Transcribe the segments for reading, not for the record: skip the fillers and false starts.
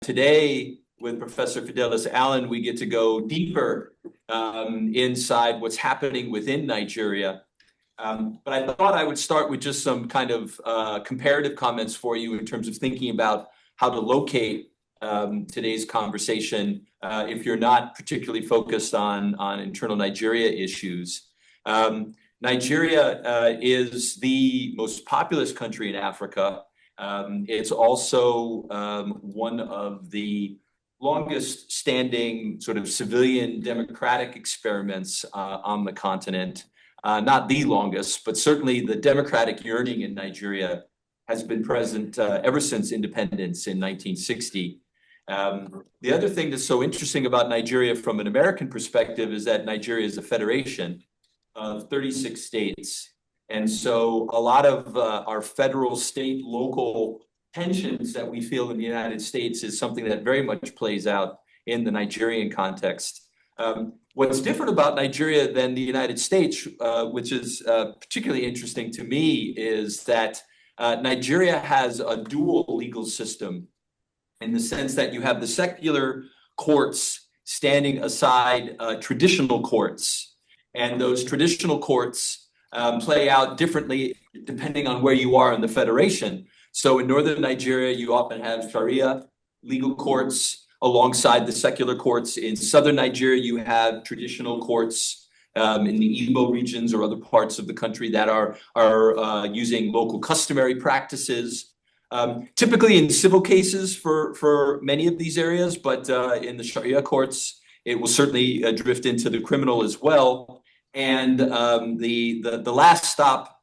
Today, with Professor Fidelis Allen, we get to go deeper inside what's happening within Nigeria. But I thought I would start with just some kind of comparative comments for you in terms of thinking about how to locate today's conversation if you're not particularly focused on internal Nigeria issues. Nigeria is the most populous country in Africa. It's also one of the longest standing sort of civilian democratic experiments on the continent. Not the longest, but certainly the democratic yearning in Nigeria has been present ever since independence in 1960. The other thing that's so interesting about Nigeria from an American perspective is that Nigeria is a federation of 36 states. And so a lot of our federal, state, local tensions that we feel in the United States is something that very much plays out in the Nigerian context. What's different about Nigeria than the United States, which is particularly interesting to me, is that Nigeria has a dual legal system in the sense that you have the secular courts standing aside traditional courts. And those traditional courts play out differently depending on where you are in the federation. So in northern Nigeria, you often have Sharia legal courts alongside the secular courts. In southern Nigeria, you have traditional courts in the Igbo regions or other parts of the country that are using local customary practices, typically in civil cases for many of these areas, but in the Sharia courts, it will certainly drift into the criminal as well. And the last stop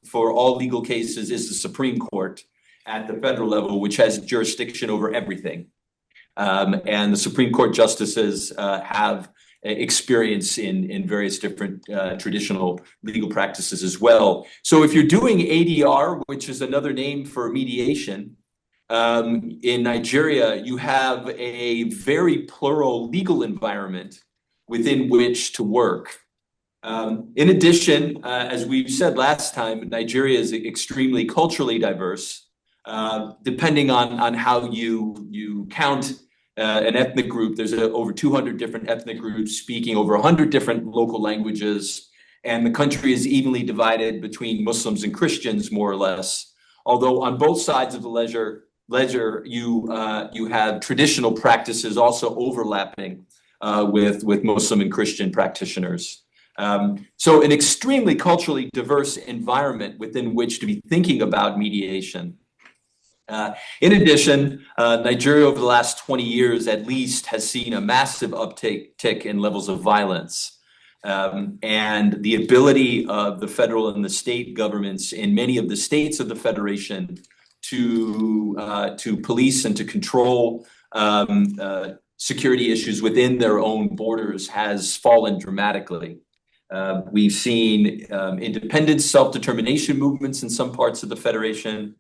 for all legal cases is the Supreme Court at the federal level, which has jurisdiction over everything. And the Supreme Court justices have experience in various different traditional legal practices as well. So if you're doing ADR, which is another name for mediation, in Nigeria, you have a very plural legal environment within which to work. In addition, as we've said last time, Nigeria is extremely culturally diverse. Depending on how you count an ethnic group, there's over 200 different ethnic groups speaking over 100 different local languages, and the country is evenly divided between Muslims and Christians, more or less. Although on both sides of the ledger, you have traditional practices also overlapping with Muslim and Christian practitioners. So an extremely culturally diverse environment within which to be thinking about mediation. In addition, Nigeria over the last 20 years at least has seen a massive uptick in levels of violence. And the ability of the federal and the state governments in many of the states of the federation to police and to control security issues within their own borders has fallen dramatically. We've seen independent self-determination movements in some parts of the federation.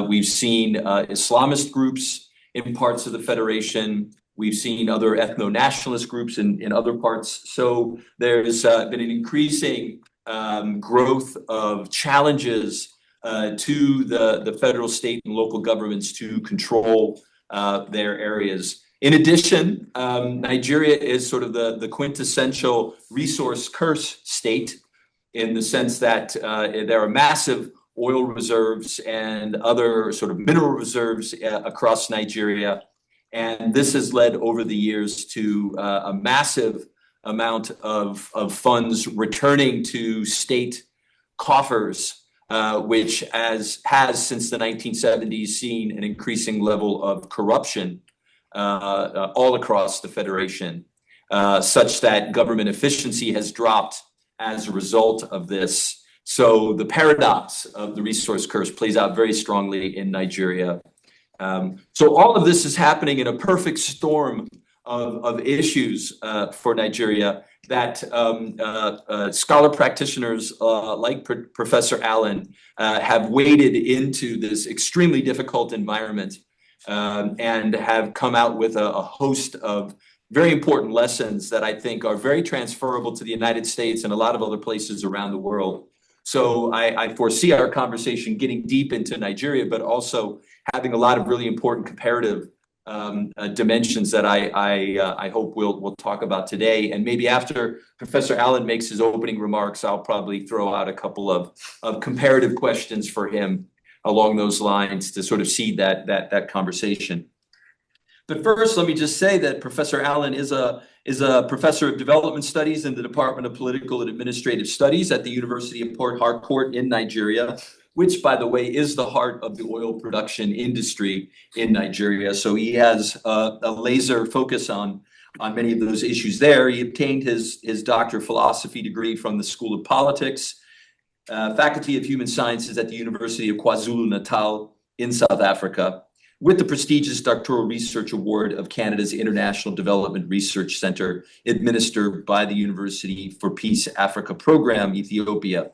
We've seen Islamist groups in parts of the federation. We've seen other ethno-nationalist groups in other parts. So there's been an increasing growth of challenges to the federal, state, and local governments to control their areas. In addition, Nigeria is sort of the quintessential resource curse state in the sense that there are massive oil reserves and other sort of mineral reserves across Nigeria. And this has led over the years to a massive amount of funds returning to state coffers, which has since the 1970s seen an increasing level of corruption all across the federation, such that government efficiency has dropped as a result of this. So the paradox of the resource curse plays out very strongly in Nigeria. So all of this is happening in a perfect storm of issues for Nigeria that scholar practitioners like Professor Allen have waded into this extremely difficult environment and have come out with a host of very important lessons that I think are very transferable to the United States and a lot of other places around the world. So I foresee our conversation getting deep into Nigeria, but also having a lot of really important comparative dimensions that I hope we'll talk about today. And maybe after Professor Allen makes his opening remarks, I'll probably throw out a couple of comparative questions for him along those lines to sort of seed that conversation. But first, let me just say that Professor Allen is a professor of development studies in the Department of Political and Administrative Studies at the University of Port Harcourt in Nigeria, which, by the way, is the heart of the oil production industry in Nigeria. So he has a laser focus on many of those issues there. He obtained his Doctor of Philosophy degree from the School of Politics, Faculty of Human Sciences at the University of KwaZulu-Natal in South Africa, with the prestigious Doctoral Research Award of Canada's International Development Research Centre, administered by the University for Peace Africa Program, Ethiopia.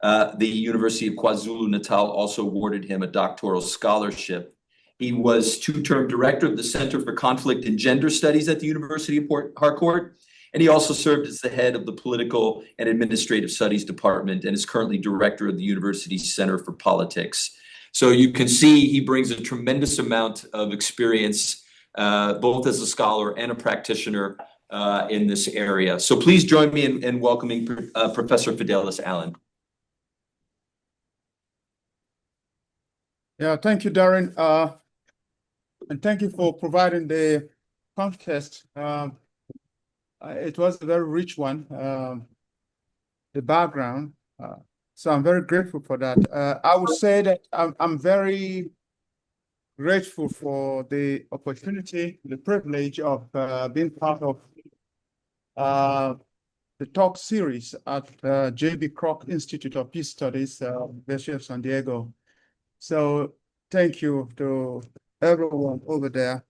The University of KwaZulu-Natal also awarded him a doctoral scholarship. He was two-term director of the Center for Conflict and Gender Studies at the University of Port Harcourt, and he also served as the head of the Political and Administrative Studies Department and is currently director of the university's Center for Politics. So you can see he brings a tremendous amount of experience, both as a scholar and a practitioner in this area. So please join me in welcoming Professor Fidelis Allen. Yeah, thank you, Darren. And thank you for providing the context. It was a very rich one, the background. So I'm very grateful for that. I would say that I'm very grateful for the opportunity, the privilege of being part of the talk series at J.B. Kroc Institute of Peace Studies, University of San Diego. So thank you to everyone over there.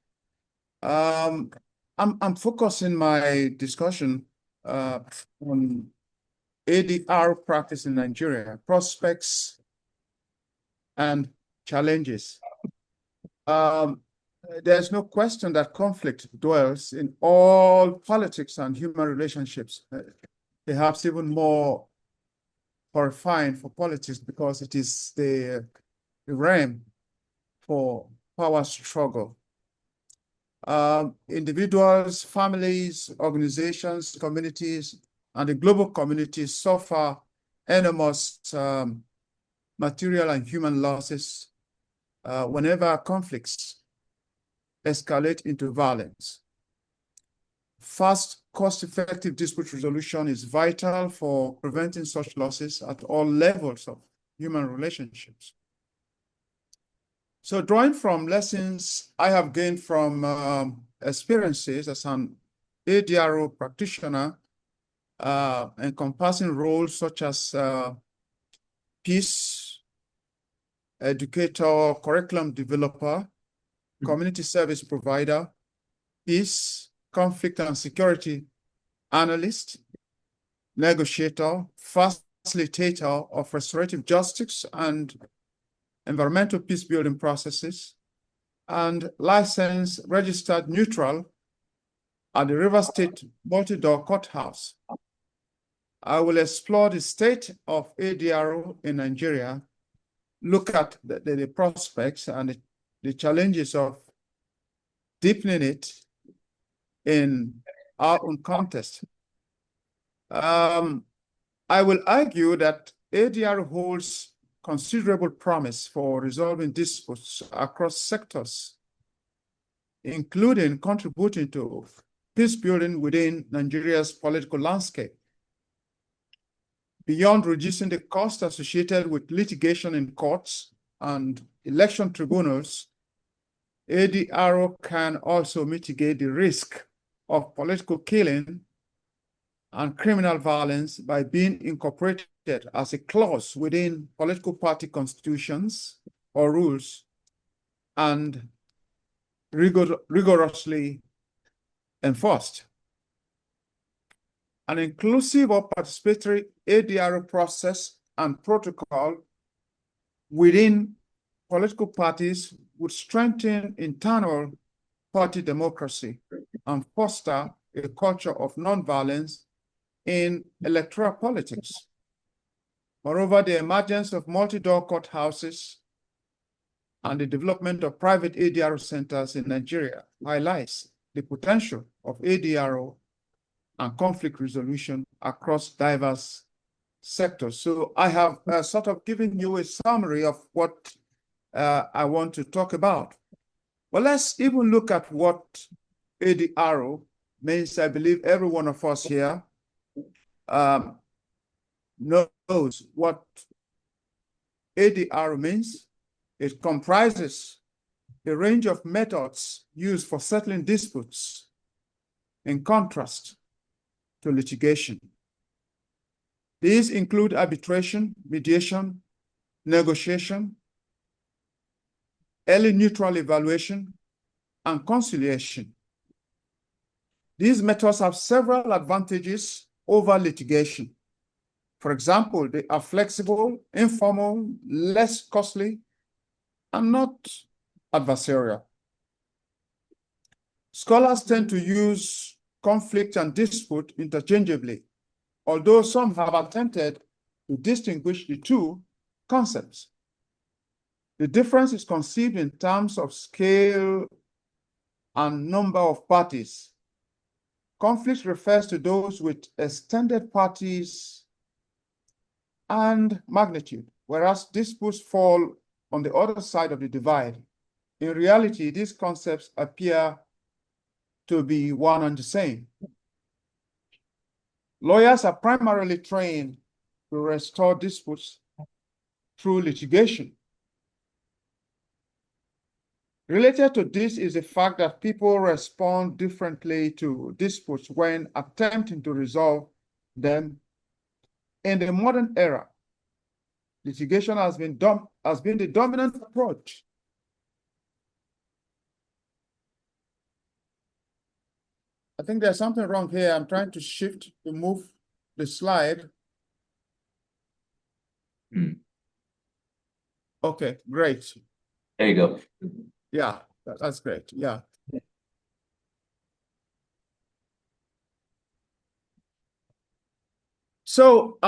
I'm focusing my discussion on ADR practice in Nigeria, prospects and challenges. There's no question that conflict dwells in all politics and human relationships, perhaps even more horrifying for politics because it is the realm for power struggle. Individuals, families, organizations, communities, and the global community suffer enormous material and human losses whenever conflicts escalate into violence. Fast, cost-effective dispute resolution is vital for preventing such losses at all levels of human relationships. So drawing from lessons I have gained from experiences as an ADRO practitioner, encompassing roles such as peace educator, curriculum developer, community service provider, peace, conflict and security analyst, negotiator, facilitator of restorative justice and environmental peace building processes, and licensed registered neutral at the River State Multi-Door Courthouse. I will explore the state of ADRO in Nigeria, look at the prospects and the challenges of deepening it in our own context. I will argue that ADR holds considerable promise for resolving disputes across sectors, including contributing to peace building within Nigeria's political landscape. Beyond reducing the cost associated with litigation in courts and election tribunals, ADRO can also mitigate the risk of political killing and criminal violence by being incorporated as a clause within political party constitutions or rules and rigorously enforced. An inclusive or participatory ADRO process and protocol within political parties would strengthen internal party democracy and foster a culture of nonviolence in electoral politics. Moreover, the emergence of multi-door courthouses and the development of private ADRO centers in Nigeria highlights the potential of ADRO and conflict resolution across diverse sectors. So I have sort of given you a summary of what I want to talk about. Well, let's even look at what ADRO means. I believe every one of us here knows what ADRO means. It comprises a range of methods used for settling disputes, in contrast to litigation. These include arbitration, mediation, negotiation, early neutral evaluation, and conciliation. These methods have several advantages over litigation. For example, they are flexible, informal, less costly, and not adversarial. Scholars tend to use conflict and dispute interchangeably, although some have attempted to distinguish the two concepts. The difference is conceived in terms of scale and number of parties. Conflict refers to those with extended parties and magnitude, whereas disputes fall on the other side of the divide. In reality, these concepts appear to be one and the same. Lawyers are primarily trained to restore disputes through litigation. Related to this is the fact that people respond differently to disputes when attempting to resolve them. In the modern era, litigation has been the dominant approach. I think there's something wrong here. I'm trying to shift to move the slide. Okay, great. There you go. Yeah, that's great. Yeah. So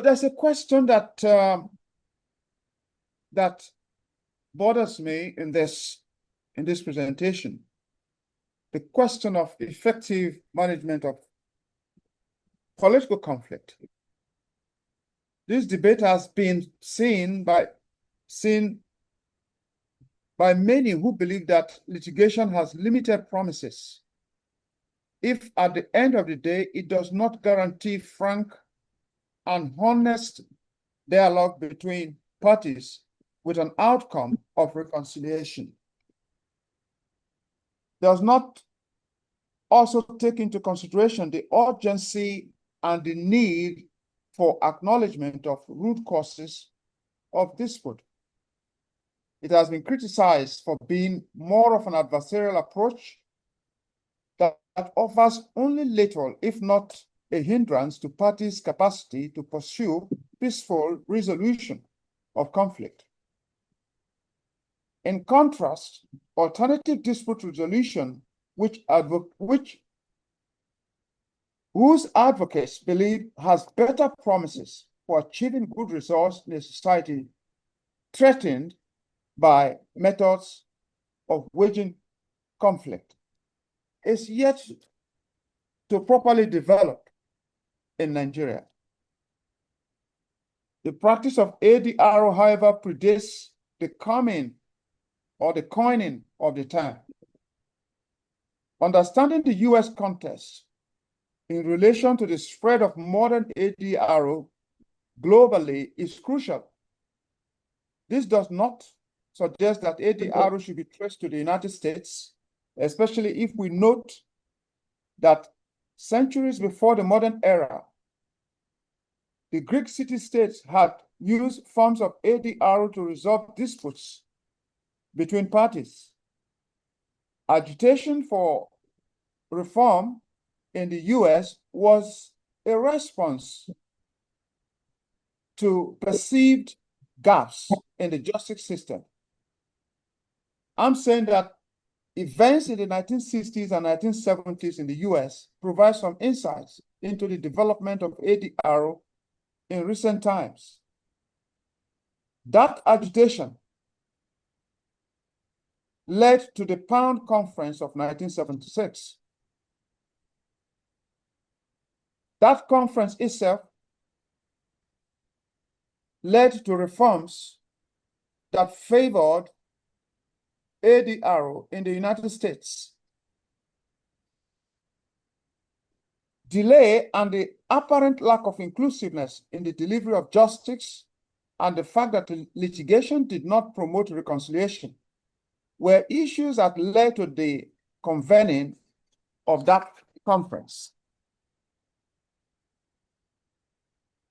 there's a question that that bothers me in this presentation. The question of effective management of political conflict. This debate has been seen by many who believe that litigation has limited promises if at the end of the day it does not guarantee frank and honest dialogue between parties with an outcome of reconciliation. Does not also take into consideration the urgency and the need for acknowledgement of root causes of dispute. It has been criticized for being more of an adversarial approach that offers only little, if not a hindrance, to parties' capacity to pursue peaceful resolution of conflict. In contrast, alternative dispute resolution, whose advocates believe has better promises for achieving good results in a society threatened by methods of waging conflict, is yet to properly develop in Nigeria. The practice of ADRO, however, predates the coming or the coining of the term. Understanding the US context in relation to the spread of modern ADRO globally is crucial. This does not suggest that ADRO should be traced to the United States, especially if we note that centuries before the modern era, the Greek city-states had used forms of ADRO to resolve disputes between parties. Agitation for reform in the US was a response to perceived gaps in the justice system. I'm saying that events in the 1960s and 1970s in the US provide some insights into the development of ADRO in recent times. That agitation led to the Pound Conference of 1976. That conference itself led to reforms that favored ADR in the United States. Delay and the apparent lack of inclusiveness in the delivery of justice and the fact that litigation did not promote reconciliation were issues that led to the convening of that conference.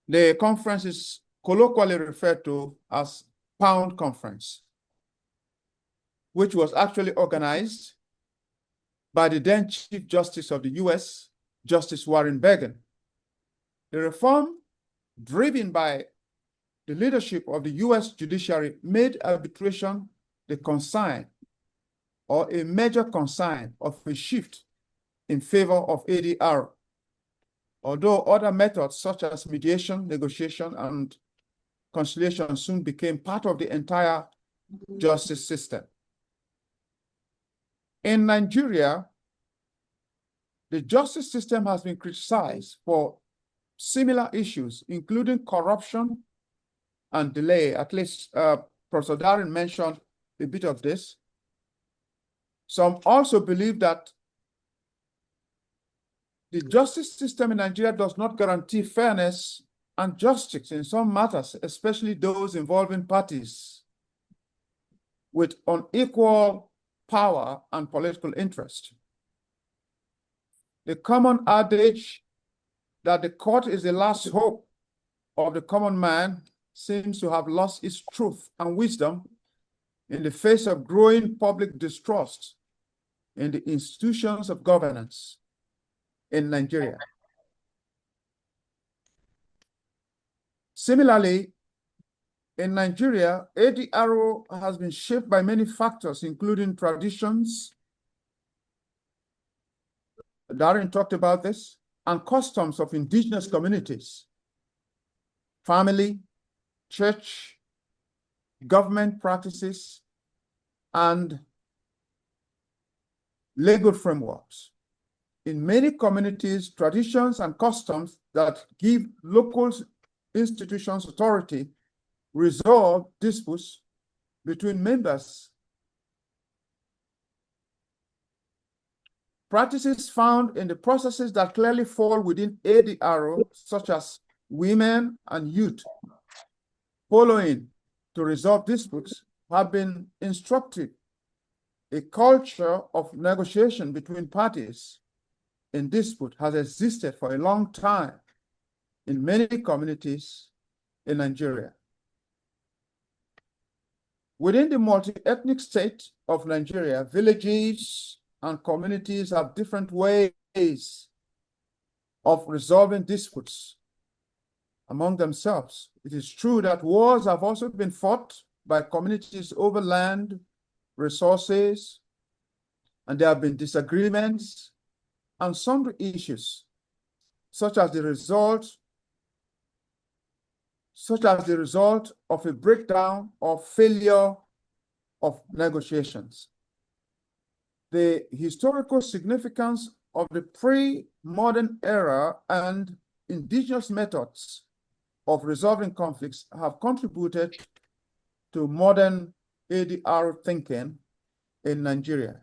The conference is colloquially referred to as Pound Conference, which was actually organized by the then Chief Justice of the US, Justice Warren Begin. The reform, driven by the leadership of the US judiciary, made arbitration the consign or a major consign of a shift in favor of ADR, although other methods such as mediation, negotiation, and conciliation soon became part of the entire justice system. In Nigeria, the justice system has been criticized for similar issues, including corruption and delay. At least Professor Darren mentioned a bit of this. Some also believe that the justice system in Nigeria does not guarantee fairness and justice in some matters, especially those involving parties with unequal power and political interest. The common adage that the court is the last hope of the common man seems to have lost its truth and wisdom in the face of growing public distrust in the institutions of governance in Nigeria. Similarly, in Nigeria, ADR has been shaped by many factors, including traditions, Darren talked about this, and customs of indigenous communities, family, church, government practices, and legal frameworks. In many communities, traditions and customs that give local institutions authority resolve disputes between members. Practices found in the processes that clearly fall within ADR, such as women and youth following to resolve disputes, have been instructive. A culture of negotiation between parties in dispute has existed for a long time in many communities in Nigeria. Within the multi-ethnic state of Nigeria, villages and communities have different ways of resolving disputes among themselves. It is true that wars have also been fought by communities over land, resources, and there have been disagreements and sundry issues, such as the result of a breakdown or failure of negotiations. The historical significance of the pre-modern era and indigenous methods of resolving conflicts have contributed to modern ADR thinking in Nigeria.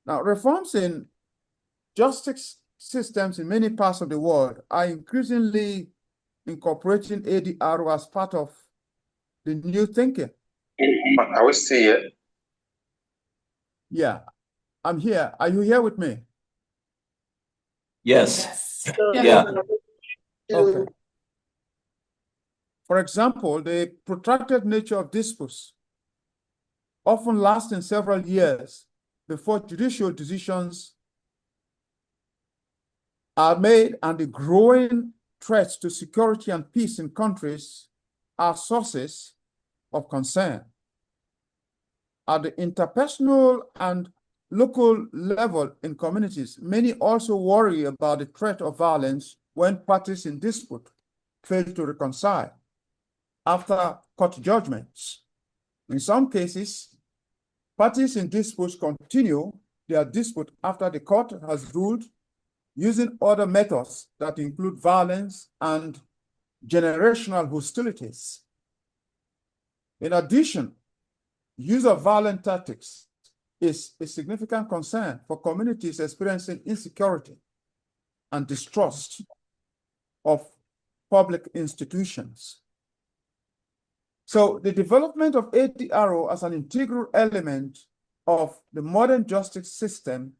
Now, reforms in justice systems in many parts of the world are increasingly incorporating ADR as part of the new thinking. I will see it. Yeah, I'm here. Are you here with me? Yes. Yeah. Okay. For example, the protracted nature of disputes, often lasting several years before judicial decisions are made, and the growing threats to security and peace in countries are sources of concern. At the interpersonal and local level in communities, many also worry about the threat of violence when parties in dispute fail to reconcile after court judgments. In some cases, parties in disputes continue their dispute after the court has ruled, using other methods that include violence and generational hostilities. In addition, use of violent tactics is a significant concern for communities experiencing insecurity and distrust of public institutions. So the development of ADRO as an integral element of the modern justice system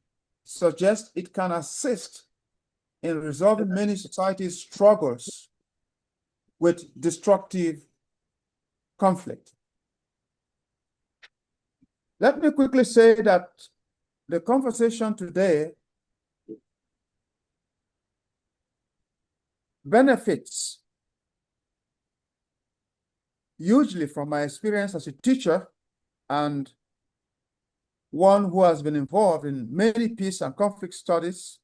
suggests it can assist in resolving many societies' struggles with destructive conflict. Let me quickly say that the conversation today benefits hugely from my experience as a teacher and one who has been involved in many peace and conflict studies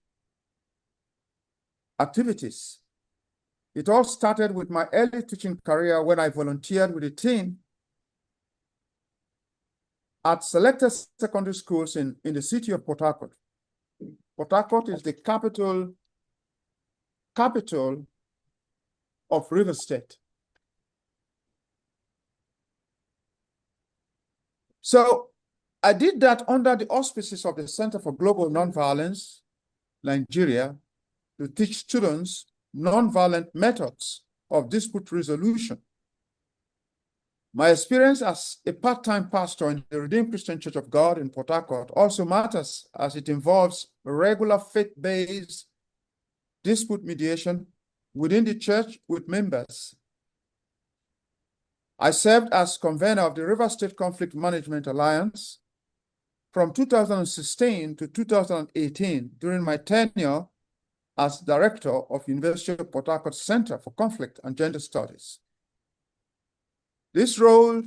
activities. It all started with my early teaching career when I volunteered with a team at selected secondary schools in the city of Port Harcourt. Port Harcourt is the capital of Rivers State. So I did that under the auspices of the Center for Global Nonviolence, Nigeria, to teach students nonviolent methods of dispute resolution. My experience as a part-time pastor in the Redeemed Christian Church of God in Port Harcourt also matters as it involves regular faith-based dispute mediation within the church with members. I served as convener of the River State Conflict Management Alliance from 2016 to 2018 during my tenure as director of University of Port Harcourt Center for Conflict and Gender Studies. This role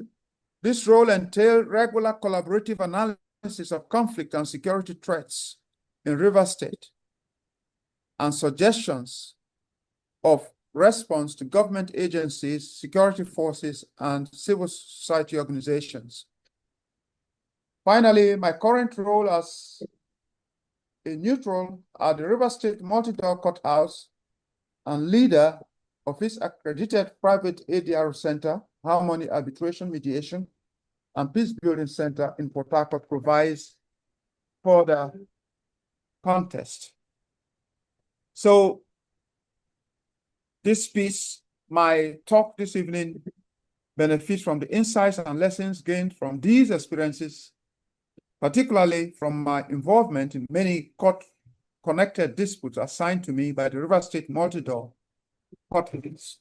entailed regular collaborative analysis of conflict and security threats in River State and suggestions of response to government agencies, security forces, and civil society organizations. Finally, my current role as a neutral at the River State Multi-Door Courthouse and leader of its accredited private ADR Center, Harmony Arbitration Mediation, and Peacebuilding Center in Port Harcourt provides further context. So this piece, my talk this evening, benefits from the insights and lessons gained from these experiences, particularly from my involvement in many court-connected disputes assigned to me by the River State Multi-Door Courthouse.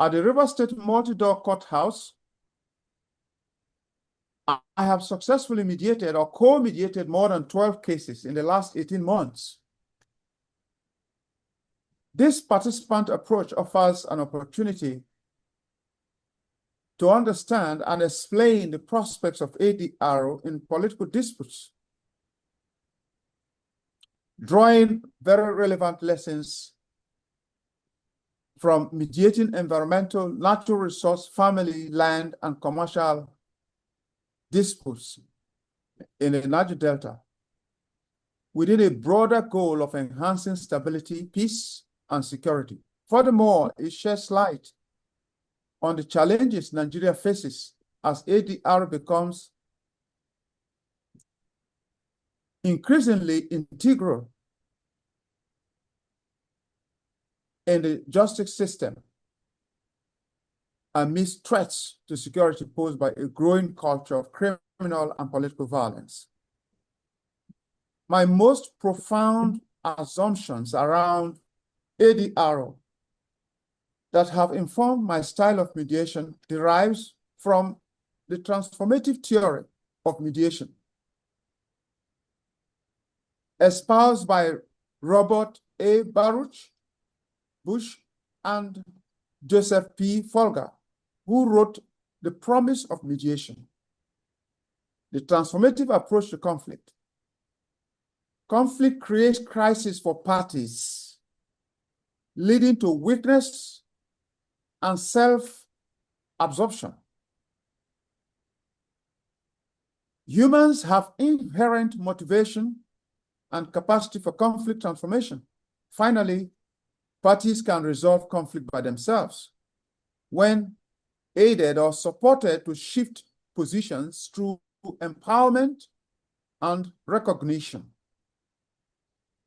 At the River State Multi-Door Courthouse, I have successfully mediated or co-mediated more than 12 cases in the last 18 months. This participant approach offers an opportunity to understand and explain the prospects of ADR in political disputes, drawing very relevant lessons from mediating environmental, natural resource, family, land, and commercial disputes in the Niger Delta within a broader goal of enhancing stability, peace, and security. Furthermore, it sheds light on the challenges Nigeria faces as ADR becomes increasingly integral in the justice system amidst threats to security posed by a growing culture of criminal and political violence. My most profound assumptions around ADR that have informed my style of mediation derives from the transformative theory of mediation espoused by Robert A. Bush and Joseph P. Folger, who wrote The Promise of Mediation. The transformative approach to conflict. Conflict creates crisis for parties, leading to weakness and self-absorption. Humans have inherent motivation and capacity for conflict transformation. Finally, parties can resolve conflict by themselves when aided or supported to shift positions through empowerment and recognition.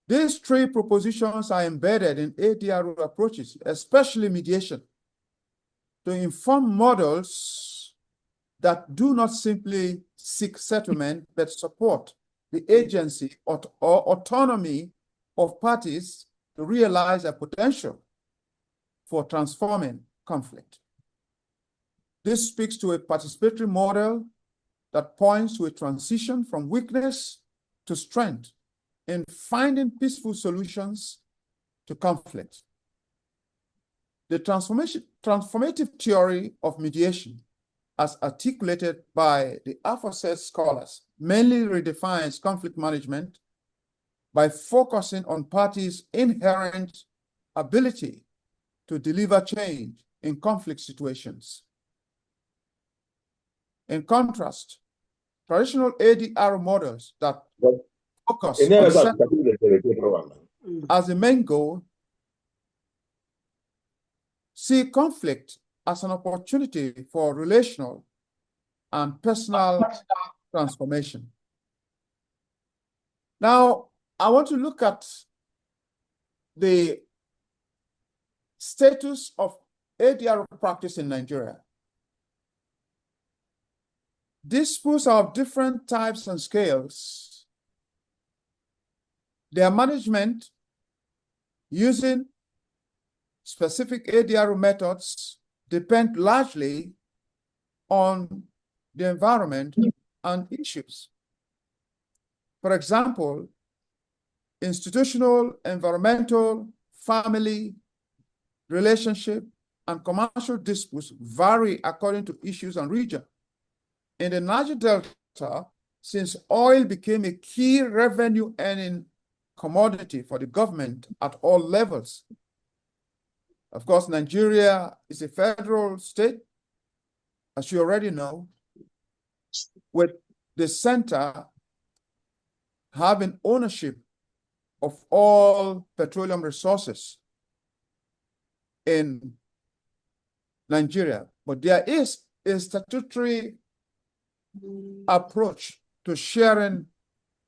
These three propositions are embedded in ADRO approaches, especially mediation, to inform models that do not simply seek settlement, but support the agency or autonomy of parties to realize their potential for transforming conflict. This speaks to a participatory model that points to a transition from weakness to strength in finding peaceful solutions to conflict. The transformative theory of mediation, as articulated by the aforesaid scholars, mainly redefines conflict management by focusing on parties' inherent ability to deliver change in conflict situations. In contrast, traditional ADR models that focus on as the main goal see conflict as an opportunity for relational and personal transformation. Now, I want to look at the status of ADR practice in Nigeria. Disputes are of different types and scales. Their management using specific ADR methods depend largely on the environment and issues. For example, institutional, environmental, family, relationship, and commercial disputes vary according to issues and region. In the Niger Delta, since oil became a key revenue-earning commodity for the government at all levels, of course, Nigeria is a federal state, as you already know, with the center having ownership of all petroleum resources in Nigeria. But there is a statutory approach to sharing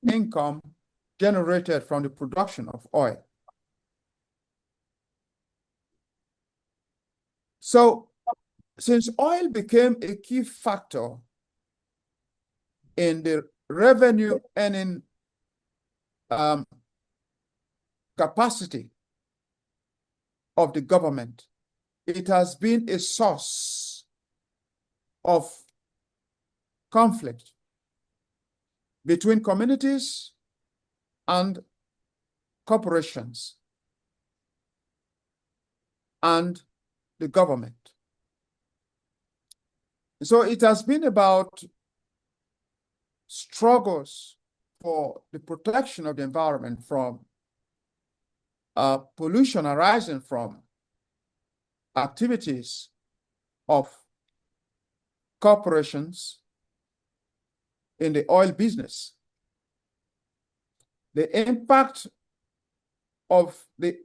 income generated from the production of oil. So, since oil became a key factor in the revenue earning capacity of the government, it has been a source of conflict between communities and corporations and the government. So it has been about struggles for the protection of the environment from pollution arising from activities of corporations in the oil business. The impact of the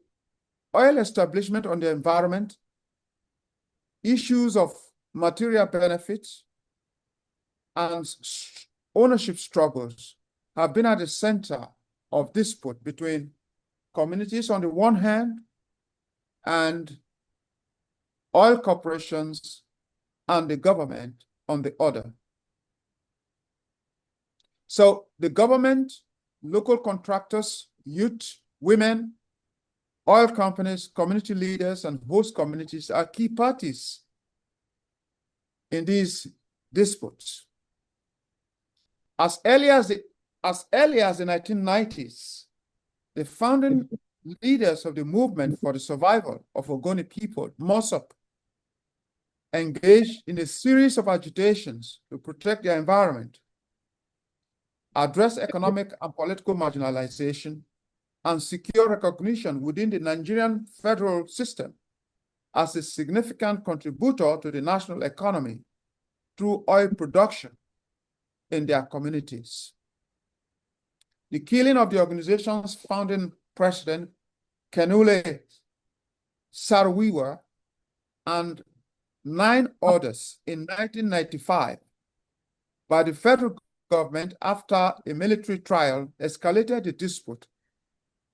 oil establishment on the environment, issues of material benefits, and ownership struggles have been at the center of dispute between communities on the one hand and oil corporations and the government on the other. So the government, local contractors, youth, women, oil companies, community leaders, and host communities are key parties in these disputes. As early as the 1990s, the founding leaders of the movement for the survival of Ogoni people, MOSOP, engaged in a series of agitations to protect their environment address economic and political marginalization, and secure recognition within the Nigerian federal system as a significant contributor to the national economy through oil production in their communities. The killing of the organization's founding president, Kenule Sarwiwa, and 9 others in 1995 by the federal government after a military trial escalated the dispute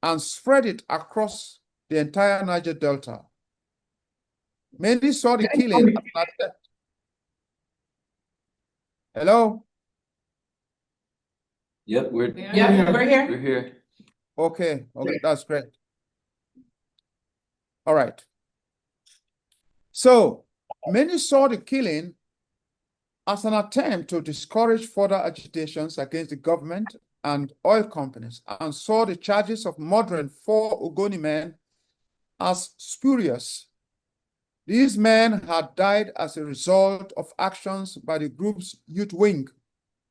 and spread it across the entire Niger Delta. Many saw the killing as an attempt. Hello? Yep, we're Yeah, we're here. We're here. Okay, that's great. All right. So many saw the killing as an attempt to discourage further agitations against the government and oil companies, and saw the charges of murdering 4 Ogoni men as spurious. These men had died as a result of actions by the group's youth wing,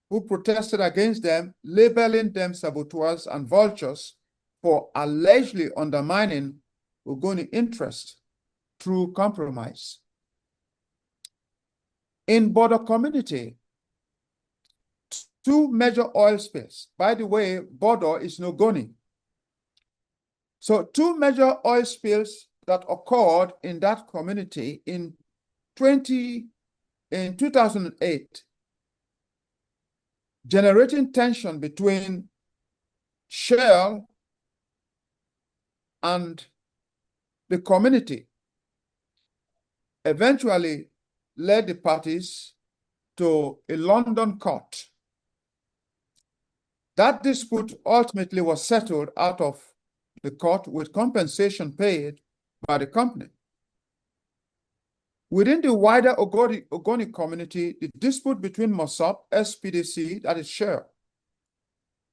who protested against them, labeling them saboteurs and vultures for allegedly undermining Ogoni interests through compromise. In border community, 2 major oil spills. By the way, border is no Ogoni. So 2 major oil spills that occurred in that community in 2008, generating tension between Shell and the community, eventually led the parties to a London court. That dispute ultimately was settled out of the court with compensation paid by the company. Within the wider Ogoni community, the dispute between Mossop, SPDC, that is Shell,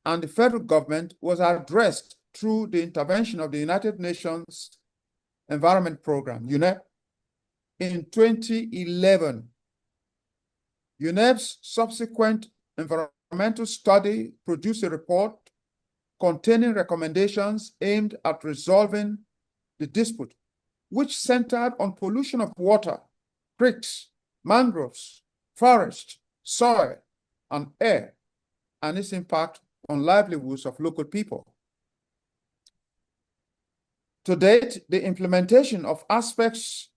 and the federal government was addressed through the intervention of the United Nations Environment Program, UNEP, in 2011. UNEP's subsequent environmental study produced a report containing recommendations aimed at resolving the dispute, which centered on pollution of water, creeks, mangroves, forest, soil, and air, and its impact on livelihoods of local people. To date, the implementation of aspects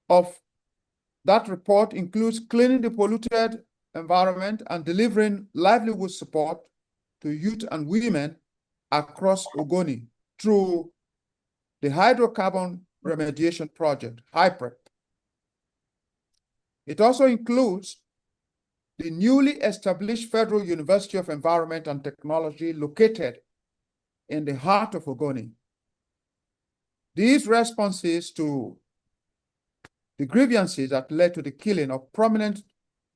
of that report includes cleaning the polluted environment and delivering livelihood support to youth and women across Ogoni through the Hydrocarbon Remediation Project, HYPREP. It also includes the newly established Federal University of Environment and Technology located in the heart of Ogoni. These responses to the grievances that led to the killing of prominent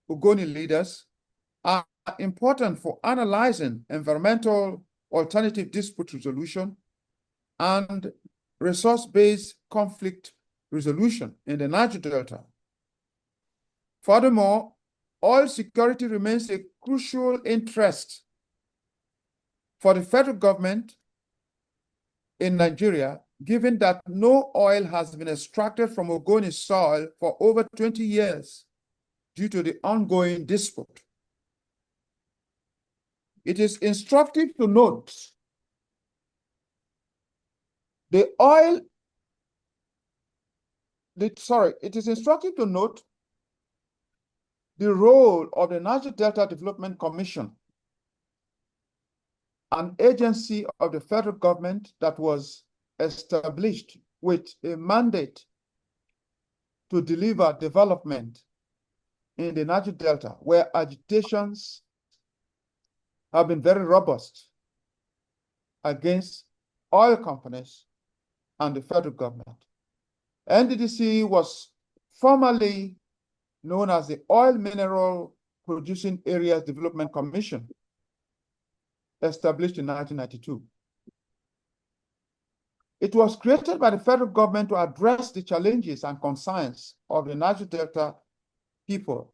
Ogoni leaders are important for analyzing environmental alternative dispute resolution and resource-based conflict resolution in the Niger Delta. Furthermore, oil security remains a crucial interest for the federal government in Nigeria, given that no oil has been extracted from Ogoni soil for over 20 years due to the ongoing dispute. It is instructive to note it is instructive to note the role of the Niger Delta Development Commission, an agency of the federal government that was established with a mandate to deliver development in the Niger Delta, where agitations have been very robust against oil companies and the federal government. NDDC was formerly known as the Oil Mineral Producing Areas Development Commission, established in 1992. It was created by the federal government to address the challenges and concerns of the Niger Delta people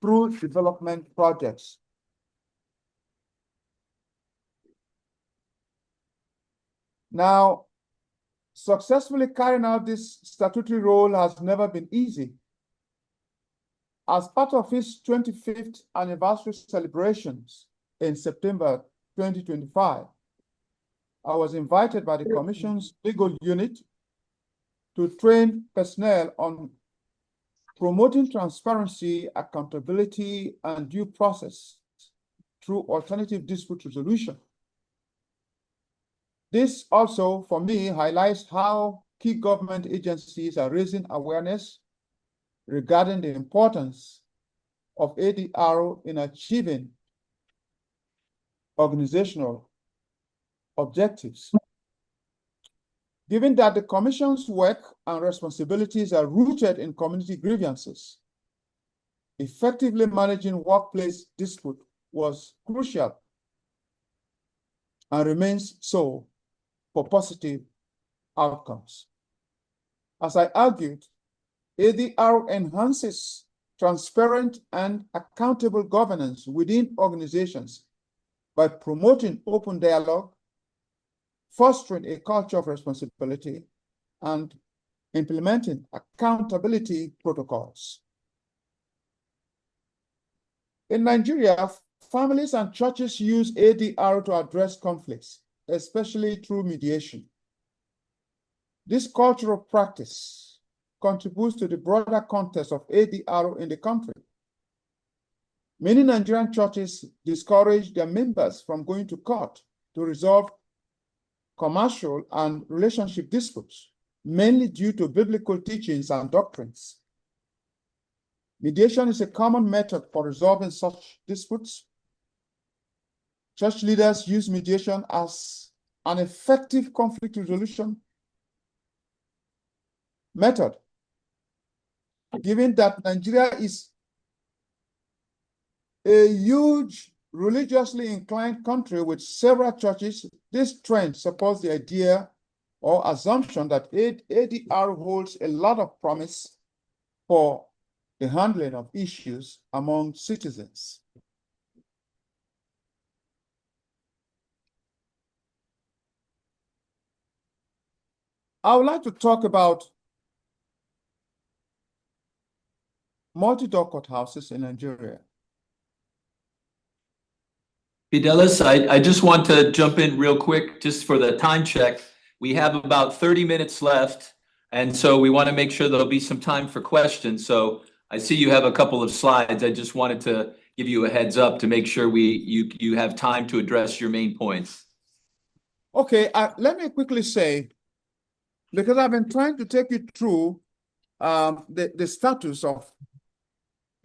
through development projects. Now, successfully carrying out this statutory role has never been easy. As part of its 25th anniversary celebrations in September 2025, I was invited by the Commission's legal unit to train personnel on promoting transparency, accountability, and due process through alternative dispute resolution. This also, for me, highlights how key government agencies are raising awareness regarding the importance of ADR in achieving organizational objectives. Given that the Commission's work and responsibilities are rooted in community grievances, effectively managing workplace dispute was crucial and remains so for positive outcomes. As I argued, ADR enhances transparent and accountable governance within organizations by promoting open dialogue, fostering a culture of responsibility, and implementing accountability protocols. In Nigeria, families and churches use ADR to address conflicts, especially through mediation. This cultural practice contributes to the broader context of ADR in the country. Many Nigerian churches discourage their members from going to court to resolve commercial and relationship disputes, mainly due to biblical teachings and doctrines. Mediation is a common method for resolving such disputes. Church leaders use mediation as an effective conflict resolution method. Given that Nigeria is a huge religiously inclined country with several churches, this trend supports the idea or assumption that ADR holds a lot of promise for the handling of issues among citizens. I would like to talk about multi-door courthouses in Nigeria. Fidelis, I just want to jump in real quick just for the time check. We have about 30 minutes left, and so we want to make sure there'll be some time for questions. So I see you have a couple of slides. I just wanted to give you a heads up to make sure you have time to address your main points. Okay, let me quickly say, because I've been trying to take you through the status of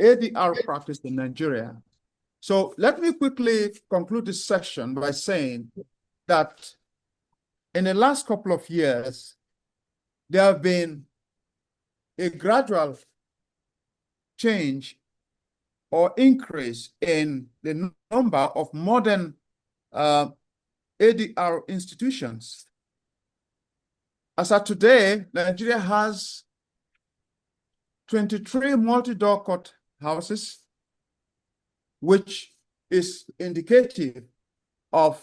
ADR practice in Nigeria. So let me quickly conclude this section by saying that in the last couple of years, there have been a gradual change or increase in the number of modern ADR institutions. As of today, Nigeria has 23 multi-door court houses, which is indicative of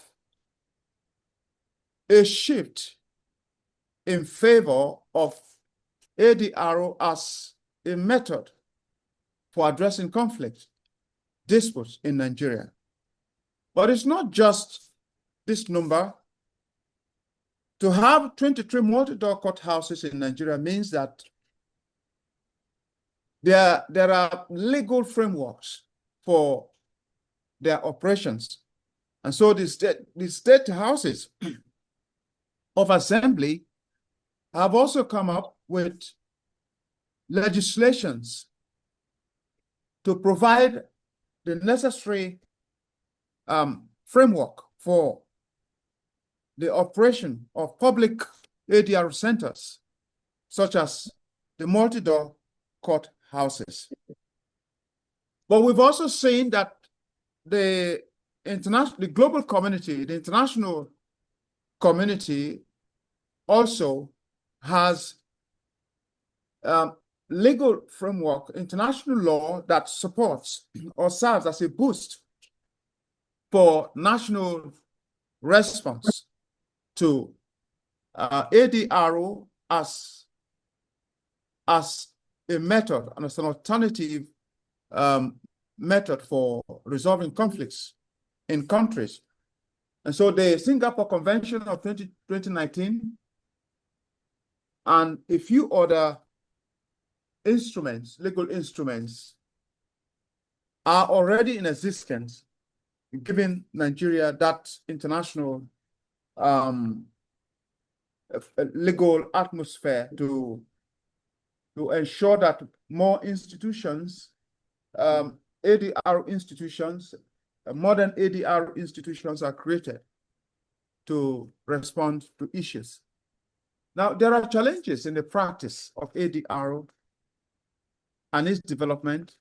a shift in favor of ADR as a method for addressing conflict, disputes in Nigeria. But it's not just this number. To have 23 multi-door court houses in Nigeria means that there are legal frameworks for their operations. And so the state houses of assembly have also come up with legislations to provide the necessary framework for the operation of public ADR centers, such as the multi-door court houses. But we've also seen that the global community, the international community also has legal framework, international law that supports or serves as a boost for national response to ADRO as a method and as an alternative method for resolving conflicts in countries. And so the Singapore Convention of 2019 and a few other instruments, legal instruments, are already in existence, giving Nigeria that international legal atmosphere to ensure that more institutions, ADR institutions, modern ADR institutions are created to respond to issues. Now, there are challenges in the practice of ADR and its development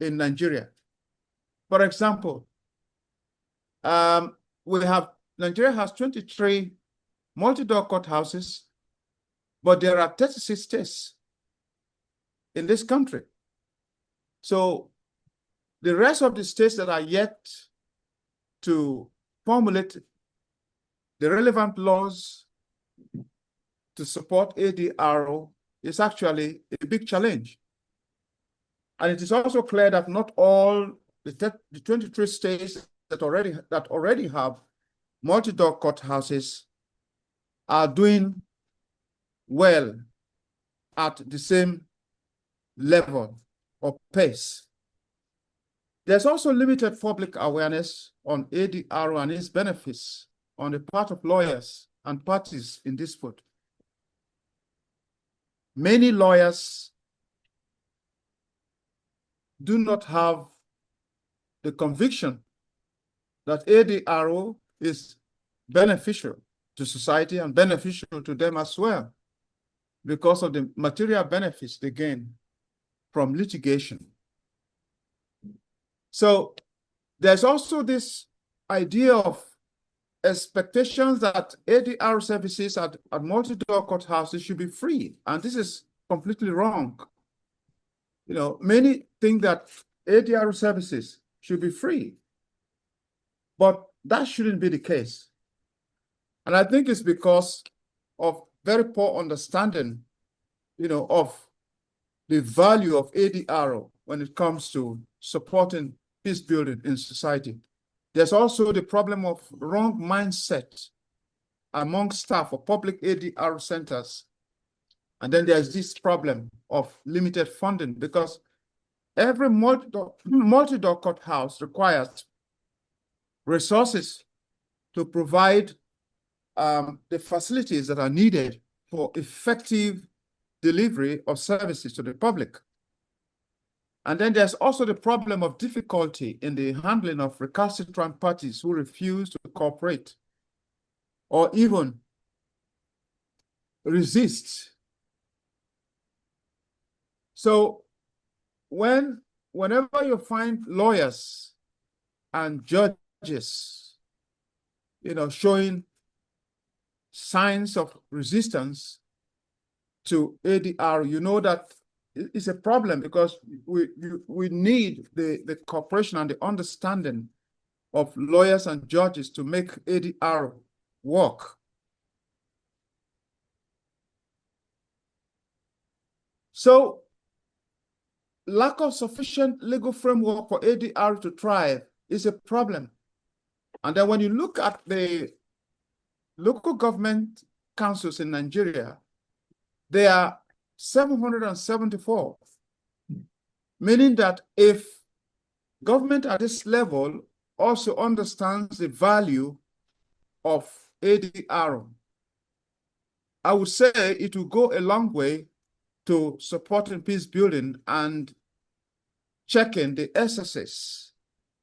in Nigeria. For example, Nigeria has 23 multi-door courthouses, but there are 36 states in this country. So the rest of the states that are yet to formulate the relevant laws to support ADRO is actually a big challenge. And it is also clear that not all the 23 states that already have multi-door courthouses are doing well at the same level or pace. There's also limited public awareness on ADRO and its benefits on the part of lawyers and parties in dispute. Many lawyers do not have the conviction that ADRO is beneficial to society and beneficial to them as well because of the material benefits they gain from litigation. So there's also this idea of expectations that ADR services at multi-door courthouses should be free, and this is completely wrong. You know, many think that ADR services should be free, but that shouldn't be the case. And I think it's because of very poor understanding, you know, of the value of ADR when it comes to supporting peace building in society. There's also the problem of wrong mindset among staff of public ADR centers. And then there's this problem of limited funding because every multi-door courthouse requires resources to provide the facilities that are needed for effective delivery of services to the public. And then there's also the problem of difficulty in the handling of recalcitrant parties who refuse to cooperate or even resist. So whenever you find lawyers and judges, you know, showing signs of resistance to ADR, you know that it's a problem because we need the cooperation and the understanding of lawyers and judges to make ADR work. So lack of sufficient legal framework for ADR to thrive is a problem. And then when you look at the local government councils in Nigeria, they are 774, meaning that if government at this level also understands the value of ADR, I would say it will go a long way to supporting peace building and checking the excesses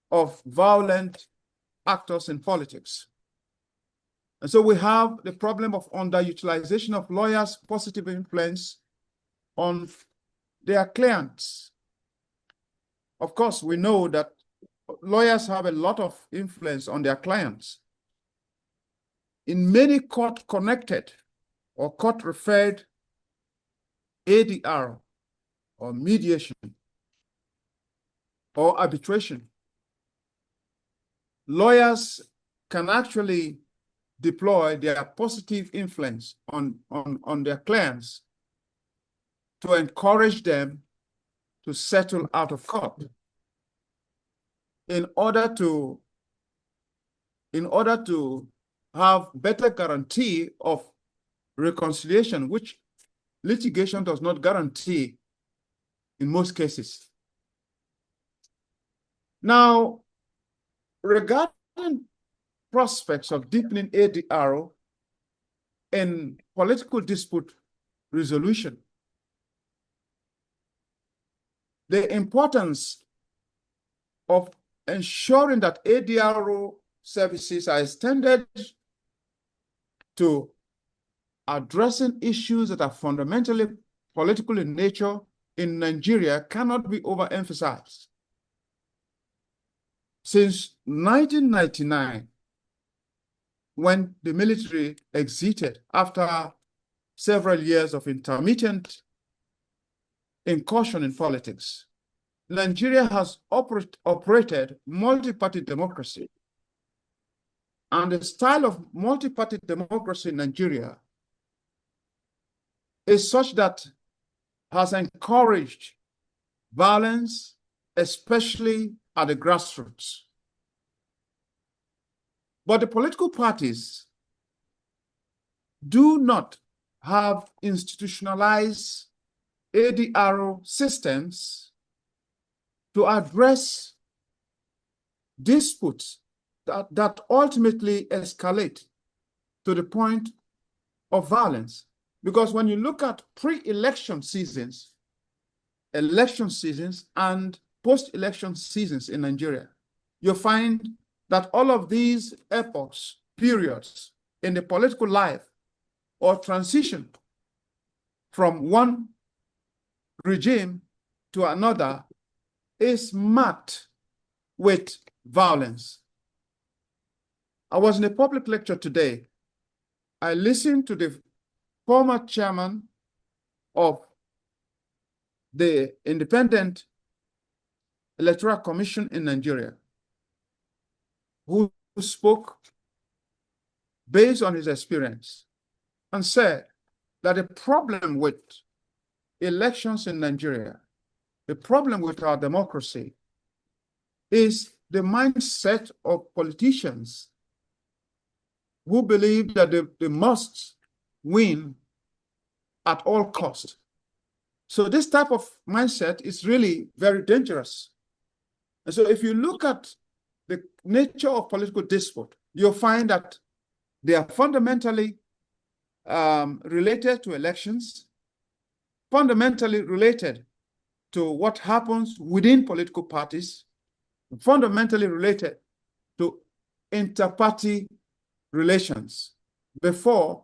of violent actors in politics. And so we have the problem of underutilization of lawyers' positive influence on their clients. Of course, we know that lawyers have a lot of influence on their clients. In many court-connected or court-referred ADR or mediation or arbitration, lawyers can actually deploy their positive influence on their clans to encourage them to settle out of court in order to have better guarantee of reconciliation, which litigation does not guarantee in most cases. Now, regarding prospects of deepening ADR in political dispute resolution, the importance of ensuring that ADR services are extended to addressing issues that are fundamentally political in nature in Nigeria cannot be overemphasized. Since 1999, when the military exited after several years of intermittent incursion in politics, Nigeria has operated multi-party democracy. And the style of multi-party democracy in Nigeria is such that has encouraged violence, especially at the grassroots. But the political parties do not have institutionalized ADR systems to address disputes that ultimately escalate to the point of violence. Because when you look at pre-election seasons, election seasons, and post-election seasons in Nigeria, you find that all of these epochs, periods in the political life or transition from one regime to another is marked with violence. I was in a public lecture today. I listened to the former chairman of the Independent Electoral Commission in Nigeria, who spoke based on his experience and said that the problem with elections in Nigeria, the problem with our democracy, is the mindset of politicians who believe that they must win at all costs. So this type of mindset is really very dangerous. And so if you look at the nature of political dispute, you'll find that they are fundamentally related to elections, fundamentally related to what happens within political parties, fundamentally related to inter-party relations before,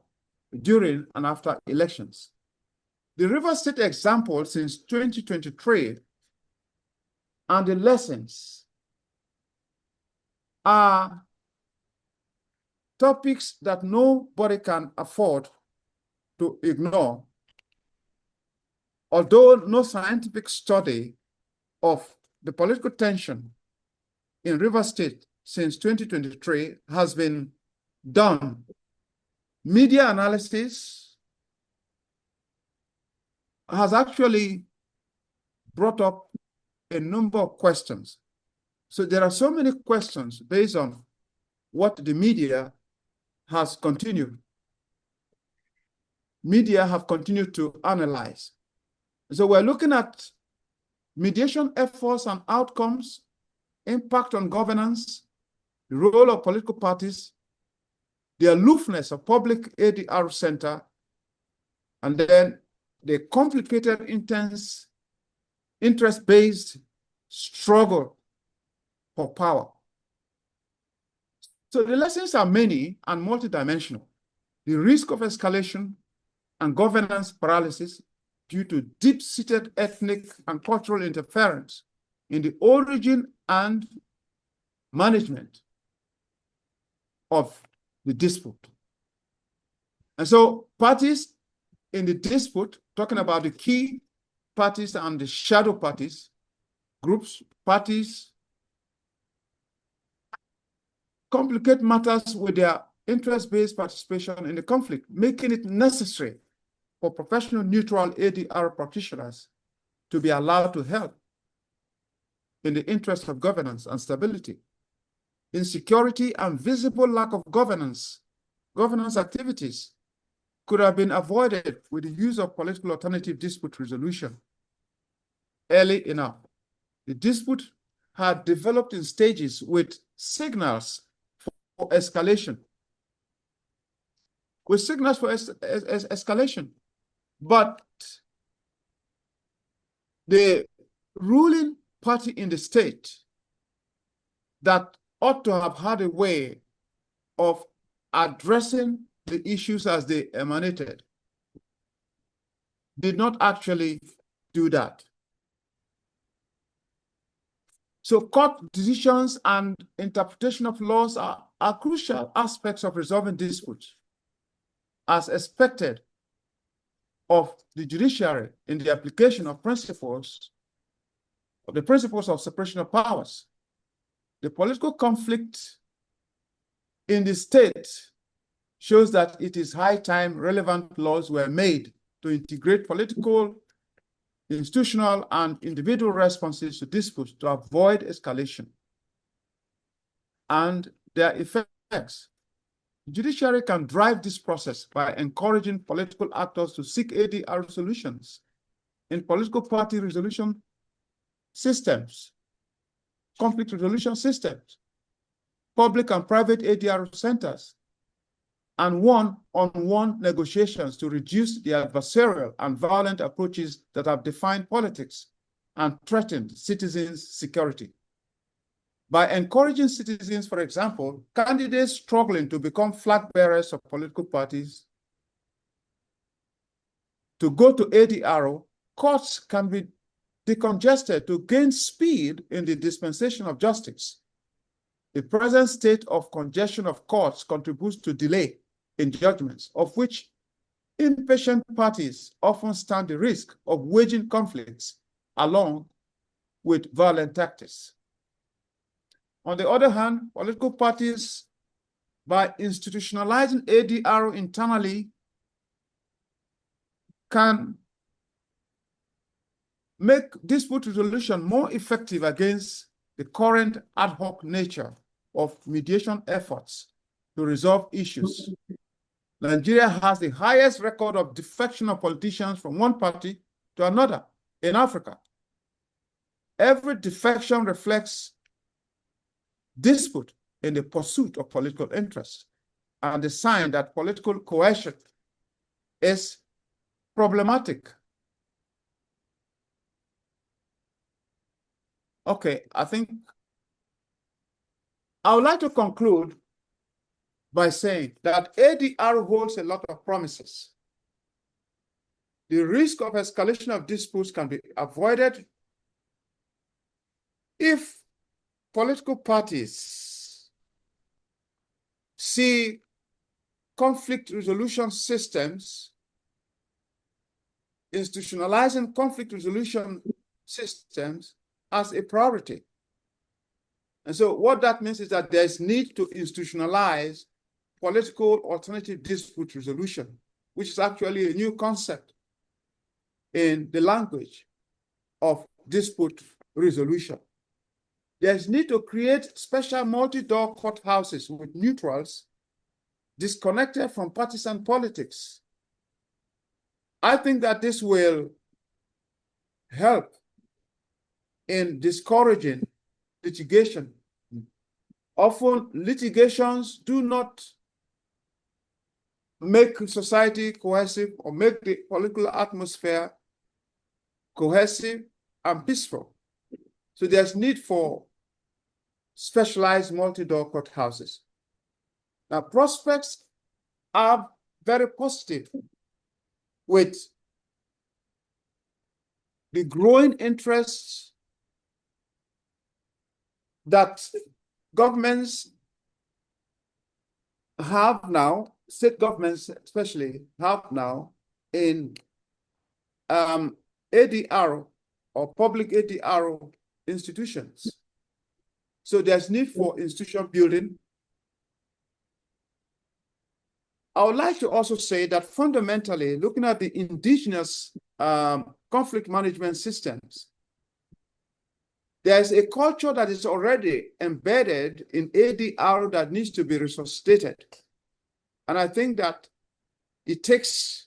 during, and after elections. The Rivers State example since 2023 and the lessons are topics that nobody can afford to ignore. Although no scientific study of the political tension in Rivers State since 2023 has been done, media analysis has actually brought up a number of questions. So there are so many questions based on what the media has continued. Media have continued to analyze. So we're looking at mediation efforts and outcomes, impact on governance, the role of political parties, the aloofness of public ADR center, and then the complicated, intense, interest-based struggle for power. So the lessons are many and multidimensional. The risk of escalation and governance paralysis due to deep-seated ethnic and cultural interference in the origin and management of the dispute. And so parties in the dispute, talking about the key parties and the shadow parties, groups, parties, complicate matters with their interest-based participation in the conflict, making it necessary for professional neutral ADR practitioners to be allowed to help in the interest of governance and stability. Insecurity and visible lack of governance activities could have been avoided with the use of political alternative dispute resolution early enough. The dispute had developed in stages with signals for escalation. Escalation. But the ruling party in the state that ought to have had a way of addressing the issues as they emanated did not actually do that. So court decisions and interpretation of laws are crucial aspects of resolving disputes, as expected of the judiciary in the application of the principles of separation of powers. The political conflict in the state shows that it is high time relevant laws were made to integrate political, institutional, and individual responses to disputes to avoid escalation and their effects. The judiciary can drive this process by encouraging political actors to seek ADR solutions in political party resolution systems, conflict resolution systems, public and private ADR centers, and one-on-one negotiations to reduce the adversarial and violent approaches that have defined politics and threatened citizens' security. By encouraging citizens, for example, candidates struggling to become flag bearers of political parties to go to ADR, courts can be decongested to gain speed in the dispensation of justice. The present state of congestion of courts contributes to delay in judgments, of which impatient parties often stand the risk of waging conflicts along with violent tactics. On the other hand, political parties, by institutionalizing ADR internally, can make dispute resolution more effective against the current ad hoc nature of mediation efforts to resolve issues. Nigeria has the highest record of defection of politicians from one party to another in Africa. Every defection reflects dispute in the pursuit of political interest and the sign that political coercion is problematic. Okay, I think I would like to conclude by saying that ADR holds a lot of promises. The risk of escalation of disputes can be avoided if political parties see conflict resolution systems, institutionalizing conflict resolution systems as a priority. And so what that means is that there's need to institutionalize political alternative dispute resolution, which is actually a new concept in the language of dispute resolution. There's need to create special multi-door courthouses with neutrals disconnected from partisan politics. I think that this will help in discouraging litigation. Often litigations do not make society cohesive or make the political atmosphere cohesive and peaceful. So there's need for specialized multi-door courthouses. Now, prospects are very positive with the growing interest that governments have now, state governments especially, have now in ADR or public ADR institutions. So there's need for institution building. I would like to also say that fundamentally, looking at the indigenous conflict management systems, there's a culture that is already embedded in ADR that needs to be resuscitated. And I think that it takes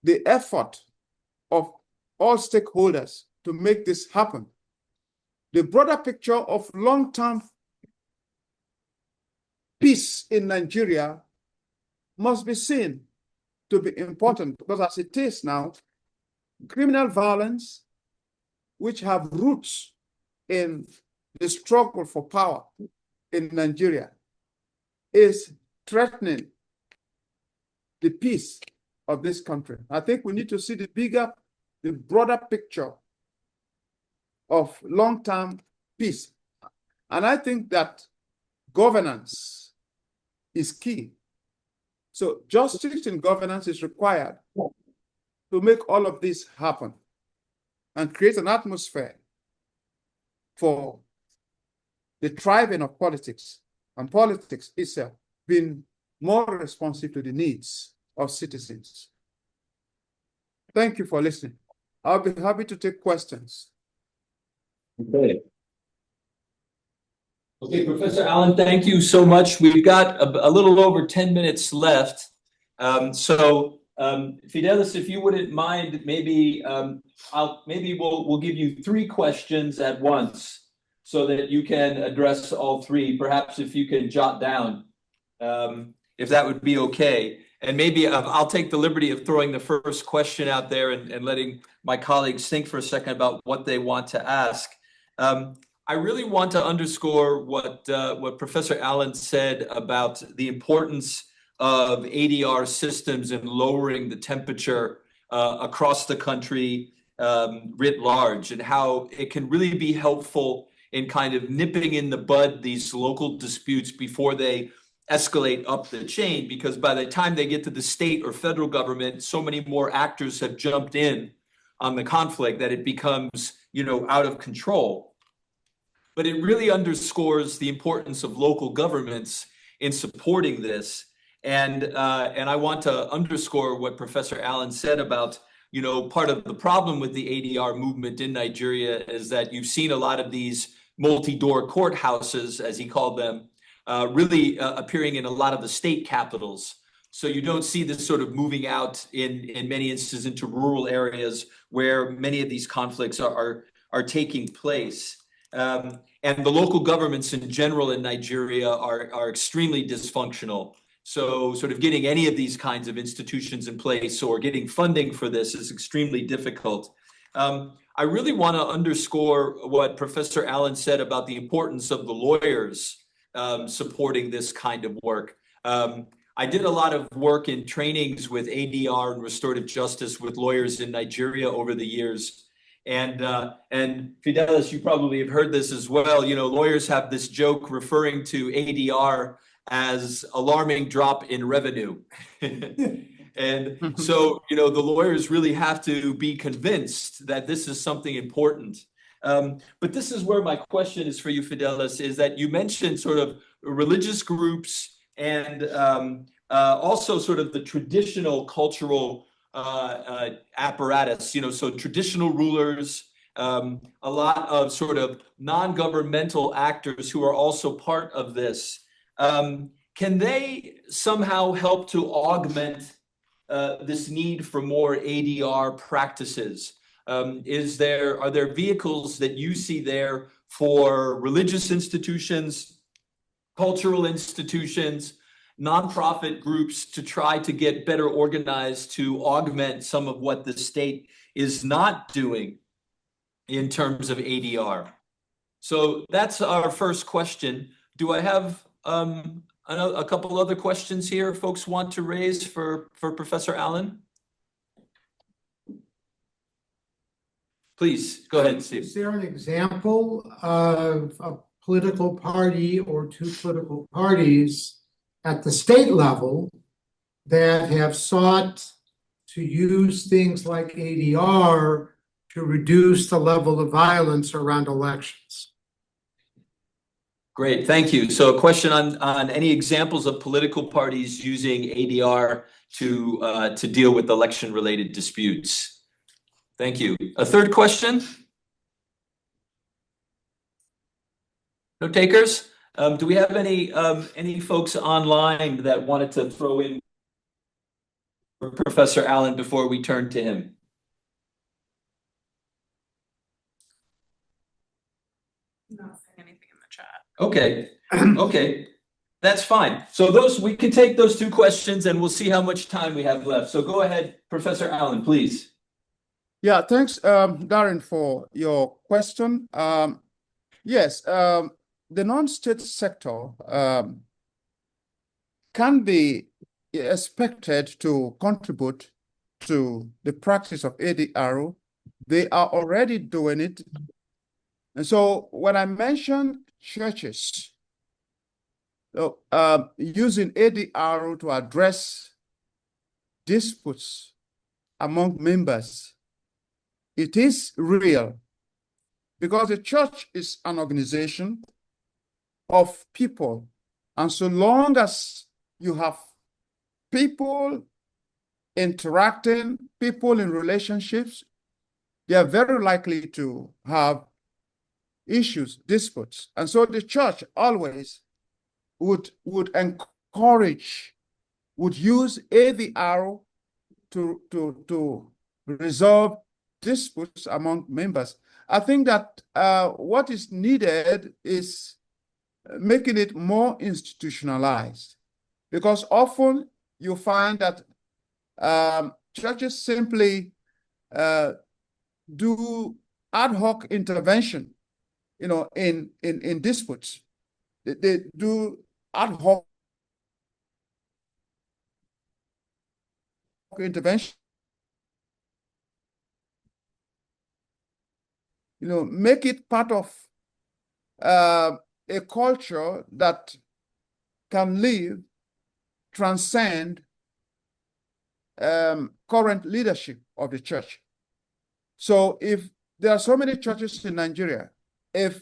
the effort of all stakeholders to make this happen. The broader picture of long-term peace in Nigeria must be seen to be important, because as it is now, criminal violence, which have roots in the struggle for power in Nigeria, is threatening the peace of this country. I think we need to see the broader picture of long-term peace. And I think that governance is key. So justice in governance is required to make all of this happen and create an atmosphere for the thriving of politics, and politics itself being more responsive to the needs of citizens. Thank you for listening. I'll be happy to take questions. Okay. Okay, Professor Allen, thank you so much. We've got a little over 10 minutes left. Fidelis, if you wouldn't mind, maybe we'll give you 3 questions at once so that you can address all 3. Perhaps if you can jot down, if that would be okay. And maybe I'll take the liberty of throwing the first question out there and letting my colleagues think for a second about what they want to ask. I really want to underscore what Professor Allen said about the importance of ADR systems in lowering the temperature across the country writ large, and how it can really be helpful in kind of nipping in the bud these local disputes before they escalate up the chain, because by the time they get to the state or federal government, so many more actors have jumped in on the conflict that it becomes, out of control. But it really underscores the importance of local governments in supporting this. And I want to underscore what Professor Allen said about, part of the problem with the ADR movement in Nigeria is that you've seen a lot of these multi-door courthouses, as he called them, really appearing in a lot of the state capitals. So you don't see this sort of moving out in many instances into rural areas where many of these conflicts are taking place. And the local governments in general in Nigeria are extremely dysfunctional. So sort of getting any of these kinds of institutions in place or getting funding for this is extremely difficult. I really want to underscore what Professor Allen said about the importance of the lawyers supporting this kind of work. I did a lot of work in trainings with ADR and restorative justice with lawyers in Nigeria over the years. And Fidelis, you probably have heard this as well. Lawyers have this joke referring to ADR as alarming drop in revenue. And so, the lawyers really have to be convinced that this is something important. But this is where my question is for you, Fidelis, is that you mentioned sort of religious groups and also sort of the traditional cultural apparatus, so traditional rulers, a lot of sort of non-governmental actors who are also part of this. Can they somehow help to augment this need for more ADR practices? Are there vehicles that you see there for religious institutions, cultural institutions, nonprofit groups to try to get better organized to augment some of what the state is not doing in terms of ADR? So that's our first question. Do I have a couple other questions here folks want to raise for Professor Allen? Please, go ahead, Steve. Is there an example of a political party or 2 political parties at the state level that have sought to use things like ADR to reduce the level of violence around elections? Great, thank you. So a question on any examples of political parties using ADR to deal with election-related disputes. Thank you. A third question? No takers? Do we have any folks online that wanted to throw in for Professor Allen before we turn to him? Not saying anything in the chat. Okay, okay, that's fine. So we can take those two questions and we'll see how much time we have left. So go ahead, Professor Allen, please. Yeah, thanks, Darren, for your question. Yes, the non-state sector can be expected to contribute to the practice of ADR. They are already doing it. And so when I mentioned churches using ADR to address disputes among members, it is real because the church is an organization of people. And so long as you have people interacting, people in relationships, they are very likely to have issues, disputes. And so the church always would encourage, would use ADR to resolve disputes among members. I think that what is needed is making it more institutionalized, because often you find that churches simply do ad hoc intervention, in disputes. They do ad hoc intervention. Make it part of a culture that can live, transcend current leadership of the church. So if there are so many churches in Nigeria, if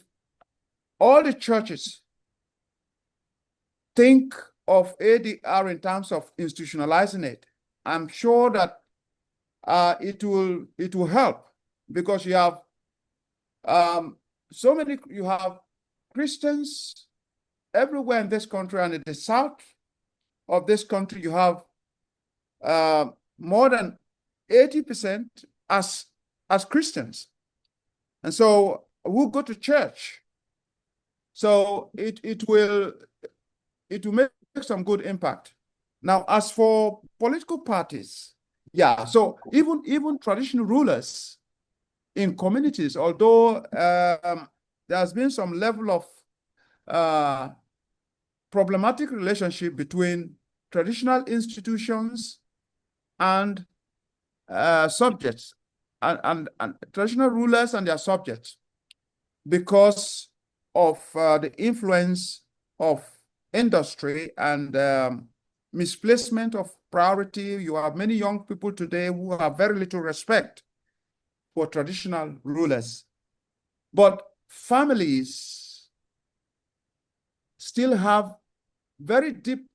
all the churches think of ADR in terms of institutionalizing it, I'm sure that it will help, because you have you have Christians everywhere in this country, and in the south of this country, you have more than 80% as Christians. And so we'll go to church. So it will make some good impact. Now, as for political parties, yeah, so even traditional rulers in communities, although there has been some level of problematic relationship between traditional institutions and subjects, and traditional rulers and their subjects, because of the influence of industry and misplacement of priority. You have many young people today who have very little respect for traditional rulers. But families still have very deep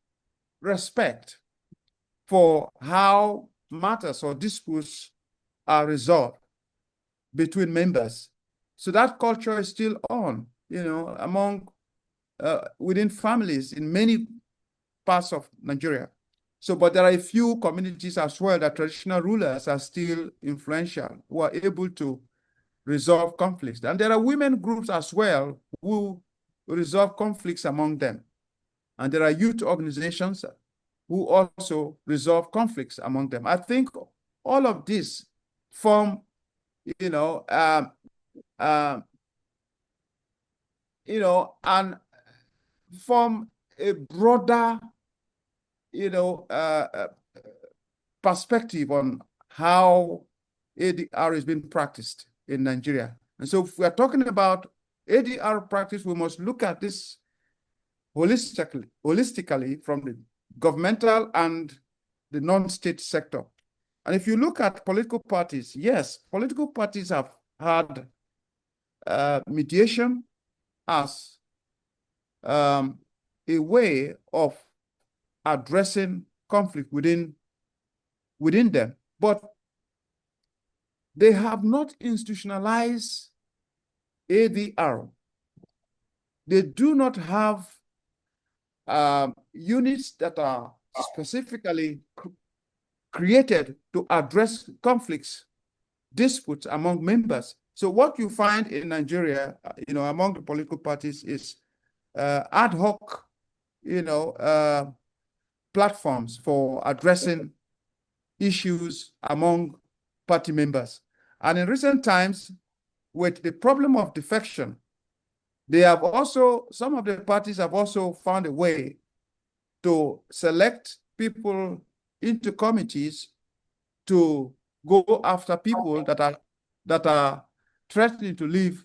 respect for how matters or disputes are resolved between members. So that culture is still on, within families in many parts of Nigeria. So, but there are a few communities as well that traditional rulers are still influential, who are able to resolve conflicts. And there are women groups as well who resolve conflicts among them. And there are youth organizations who also resolve conflicts among them. I think all of this form, and form a broader, perspective on how ADR is being practiced in Nigeria. And so if we are talking about ADR practice, we must look at this holistically from the governmental and the non-state sector. And if you look at political parties, yes, political parties have had mediation as a way of addressing conflict within them, but they have not institutionalized ADR. They do not have units that are specifically created to address conflicts, disputes among members. So what you find in Nigeria, among the political parties is ad hoc, platforms for addressing issues among party members. And in recent times, with the problem of defection, some of the parties have also found a way to select people into committees to go after people that are threatening to leave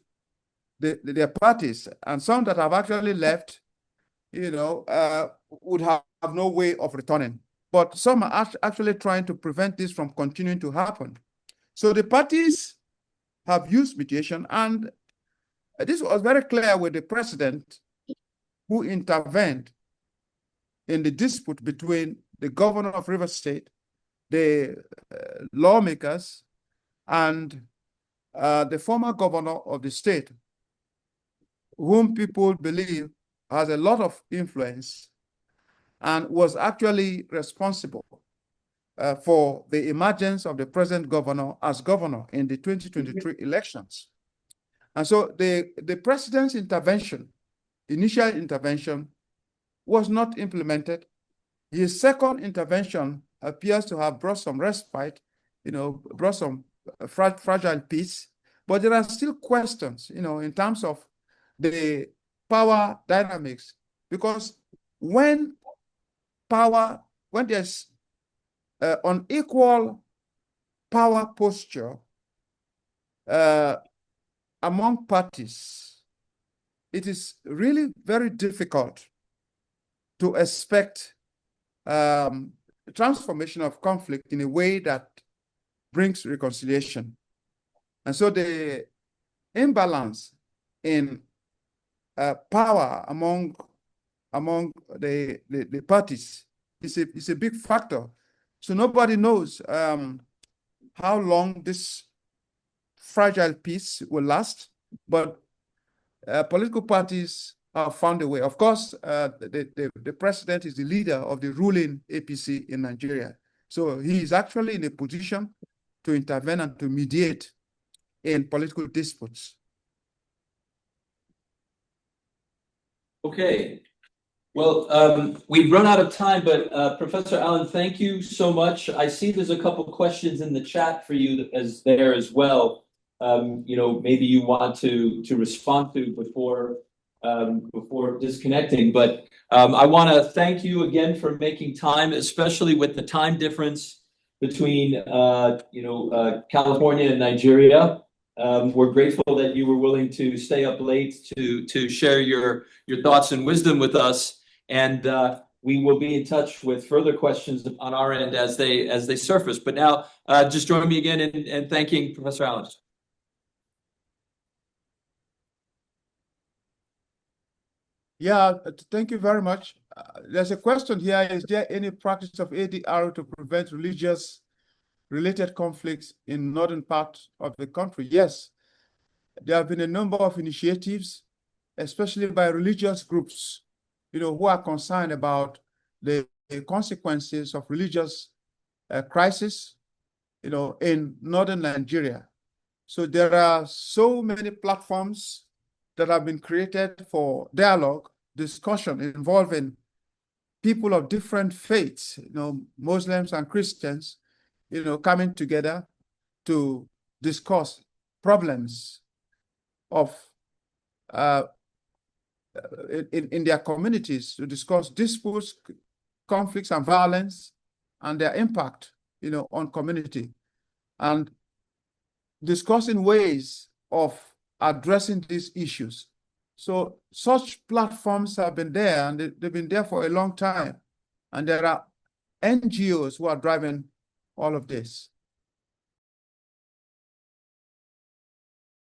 their parties, and some that have actually left, would have no way of returning. But some are actually trying to prevent this from continuing to happen. So the parties have used mediation, and this was very clear with the president who intervened in the dispute between the governor of Rivers State, the lawmakers, and the former governor of the state, whom people believe has a lot of influence and was actually responsible for the emergence of the present governor as governor in the 2023 elections. And so the president's initial intervention, was not implemented. His second intervention appears to have brought some respite, brought some fragile peace, but there are still questions, in terms of the power dynamics, because when there's unequal power posture among parties, it is really very difficult to expect transformation of conflict in a way that brings reconciliation. And so the imbalance in power among the parties is a big factor. So nobody knows how long this fragile peace will last, but political parties have found a way. Of course, the president is the leader of the ruling APC in Nigeria. So he is actually in a position to intervene and to mediate in political disputes. Okay. Well, we've run out of time, but Professor Allen, thank you so much. I see there's a couple questions in the chat for you as well. Maybe you want to respond to before disconnecting. But I want to thank you again for making time, especially with the time difference between California and Nigeria. We're grateful that you were willing to stay up late to share your thoughts and wisdom with us. And we will be in touch with further questions on our end as they surface. But now, just join me again in thanking Professor Allen. Yeah, thank you very much. There's a question here. Is there any practice of ADR to prevent religious-related conflicts in northern part of the country? Yes, there have been a number of initiatives, especially by religious groups, who are concerned about the consequences of religious crisis, in northern Nigeria. So there are so many platforms that have been created for dialogue, discussion involving people of different faiths, Muslims and Christians, coming together to discuss problems of in their communities, to discuss disputes, conflicts, and violence, and their impact, on community, and discussing ways of addressing these issues. So such platforms have been there, and they've been there for a long time. And there are NGOs who are driving all of this.